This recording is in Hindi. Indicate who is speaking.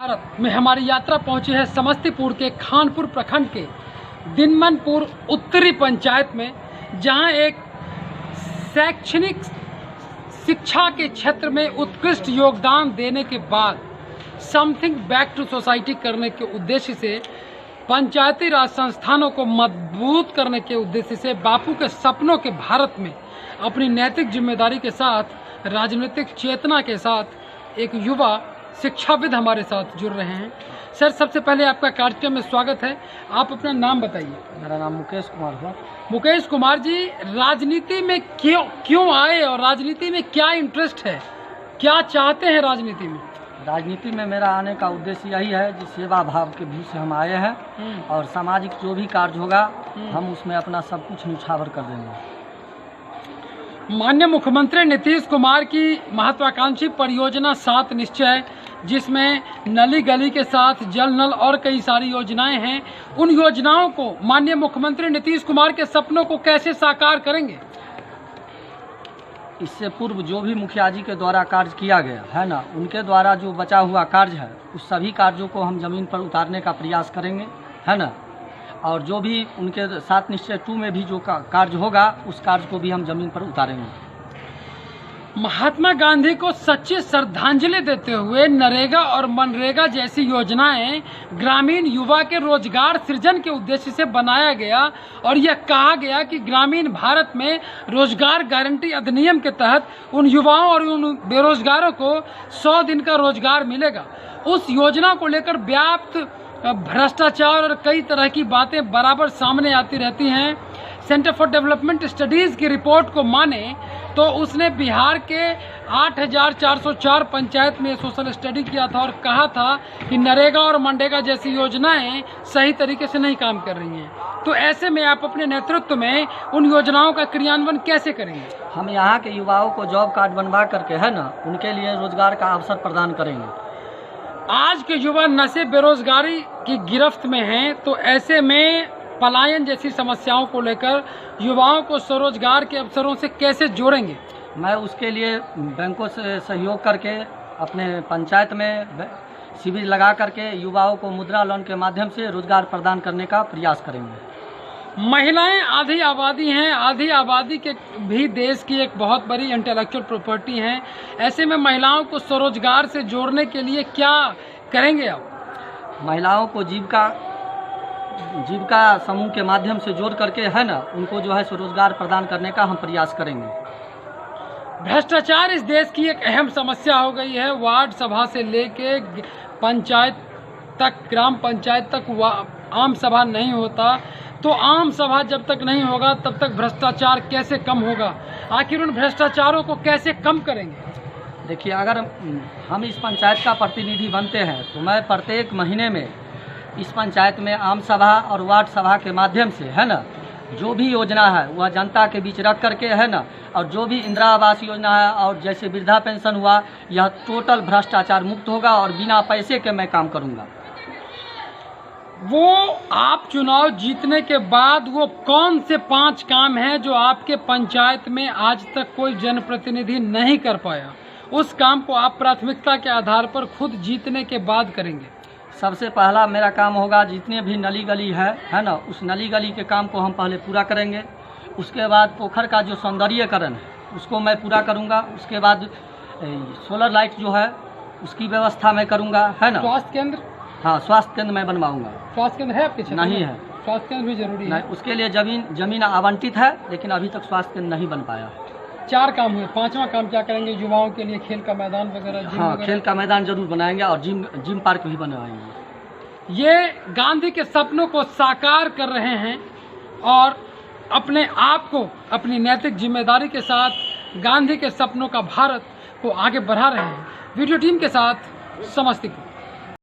Speaker 1: भारत में हमारी यात्रा पहुंची है समस्तीपुर के खानपुर प्रखंड के दिनमनपुर उत्तरी पंचायत में, जहां एक शैक्षणिक शिक्षा के क्षेत्र में उत्कृष्ट योगदान देने के बाद समथिंग बैक टू सोसाइटी करने के उद्देश्य से, पंचायती राज संस्थानों को मजबूत करने के उद्देश्य से, बापू के सपनों के भारत में अपनी नैतिक जिम्मेदारी के साथ, राजनीतिक चेतना के साथ एक युवा शिक्षाविद हमारे साथ जुड़ रहे हैं। सर, सबसे पहले आपका कार्यक्रम में स्वागत है। आप अपना नाम बताइए।
Speaker 2: मेरा नाम मुकेश कुमार है।
Speaker 1: मुकेश कुमार जी, राजनीति में क्यों आए और राजनीति में क्या इंटरेस्ट है, क्या चाहते हैं राजनीति में?
Speaker 2: राजनीति में मेरा आने का उद्देश्य यही है कि सेवा भाव के भी से हम आए हैं और सामाजिक जो भी कार्य होगा हम उसमें अपना सब कुछ न्यौछावर कर देंगे।
Speaker 1: माननीय मुख्यमंत्री नीतीश कुमार की महत्वाकांक्षी परियोजना 7 निश्चय, जिसमें नली गली के साथ जल नल और कई सारी योजनाएं हैं, उन योजनाओं को माननीय मुख्यमंत्री नीतीश कुमार के सपनों को कैसे साकार करेंगे?
Speaker 2: इससे पूर्व जो भी मुखिया जी के द्वारा कार्य किया गया है ना, उनके द्वारा जो बचा हुआ कार्य है उस सभी कार्यों को हम जमीन पर उतारने का प्रयास करेंगे, है ना। और जो भी उनके 7 निश्चय 2 में भी जो कार्य होगा उस कार्य को भी हम जमीन पर उतारेंगे।
Speaker 1: महात्मा गांधी को सच्ची श्रद्धांजलि देते हुए नरेगा और मनरेगा जैसी योजनाएं ग्रामीण युवा के रोजगार सृजन के उद्देश्य से बनाया गया और यह कहा गया कि ग्रामीण भारत में रोजगार गारंटी अधिनियम के तहत उन युवाओं और उन बेरोजगारों को 100 दिन का रोजगार मिलेगा। उस योजना को लेकर व्याप्त भ्रष्टाचार और कई तरह की बातें बराबर सामने आती रहती हैं। सेंटर फॉर डेवलपमेंट स्टडीज़ की रिपोर्ट को माने तो उसने बिहार के 8,404 पंचायत में सोशल स्टडी किया था और कहा था कि नरेगा और मनरेगा जैसी योजनाएं सही तरीके से नहीं काम कर रही हैं। तो ऐसे में आप अपने नेतृत्व में उन योजनाओं का क्रियान्वयन कैसे करेंगे?
Speaker 2: हम यहाँ के युवाओं को जॉब कार्ड बनवा करके, है ना, उनके लिए रोजगार का अवसर प्रदान करेंगे।
Speaker 1: आज के युवा नशे बेरोजगारी की गिरफ्त में हैं, तो ऐसे में पलायन जैसी समस्याओं को लेकर युवाओं को स्वरोजगार के अवसरों से कैसे जोड़ेंगे?
Speaker 2: मैं उसके लिए बैंकों से सहयोग करके अपने पंचायत में शिविर लगा करके युवाओं को मुद्रा लोन के माध्यम से रोजगार प्रदान करने का प्रयास करेंगे।
Speaker 1: महिलाएं आधी आबादी हैं, आधी आबादी के भी देश की एक बहुत बड़ी इंटेलेक्चुअल प्रॉपर्टी हैं। ऐसे में महिलाओं को स्वरोजगार से जोड़ने के लिए क्या करेंगे आप?
Speaker 2: महिलाओं को जीविका समूह के माध्यम से जोड़ करके, है ना, उनको जो है स्वरोजगार प्रदान करने का हम प्रयास करेंगे।
Speaker 1: भ्रष्टाचार इस देश की एक अहम समस्या हो गई है। वार्ड सभा से लेके पंचायत तक, ग्राम पंचायत तक आम सभा नहीं होता, तो आम सभा जब तक नहीं होगा तब तक भ्रष्टाचार कैसे कम होगा? आखिर उन भ्रष्टाचारों को कैसे कम करेंगे?
Speaker 2: देखिए, अगर हम इस पंचायत का प्रतिनिधि बनते हैं तो मैं प्रत्येक महीने में इस पंचायत में आम सभा और वार्ड सभा के माध्यम से, है ना, जो भी योजना है वह जनता के बीच रख करके, है ना, और जो भी इंदिरा आवास योजना है और जैसे वृद्धा पेंशन हुआ, यह टोटल भ्रष्टाचार मुक्त होगा और बिना पैसे के मैं काम करूंगा।
Speaker 1: वो आप चुनाव जीतने के बाद वो कौन से 5 काम हैं जो आपके पंचायत में आज तक कोई जनप्रतिनिधि नहीं कर पाया? उस काम को आप प्राथमिकता के आधार पर खुद जीतने के बाद करेंगे।
Speaker 2: सबसे पहला मेरा काम होगा, जितने भी नली गली है ना, उस नली गली के काम को हम पहले पूरा करेंगे। उसके बाद पोखर का जो सौंदर्यीकरण है उसको मैं पूरा करूंगा। उसके बाद सोलर लाइट जो है उसकी व्यवस्था मैं करूंगा, है ना।
Speaker 1: स्वास्थ्य केंद्र?
Speaker 2: हाँ, स्वास्थ्य केंद्र मैं बनवाऊंगा।
Speaker 1: स्वास्थ्य केंद्र है आपके क्षेत्र में?
Speaker 2: नहीं है।
Speaker 1: स्वास्थ्य केंद्र भी जरूरी है।
Speaker 2: उसके लिए जमीन आवंटित है, लेकिन अभी तक स्वास्थ्य केंद्र नहीं बन पाया।
Speaker 1: 4 काम हुए। 5वां काम क्या करेंगे? युवाओं के लिए खेल का मैदान वगैरह?
Speaker 2: हाँ, खेल का मैदान जरूर बनाएंगे और जिम पार्क भी बनवाएंगे।
Speaker 1: ये गांधी के सपनों को साकार कर रहे हैं और अपने आप को अपनी नैतिक जिम्मेदारी के साथ गांधी के सपनों का भारत को आगे बढ़ा रहे हैं। वीडियो टीम के साथ समस्तीपुर।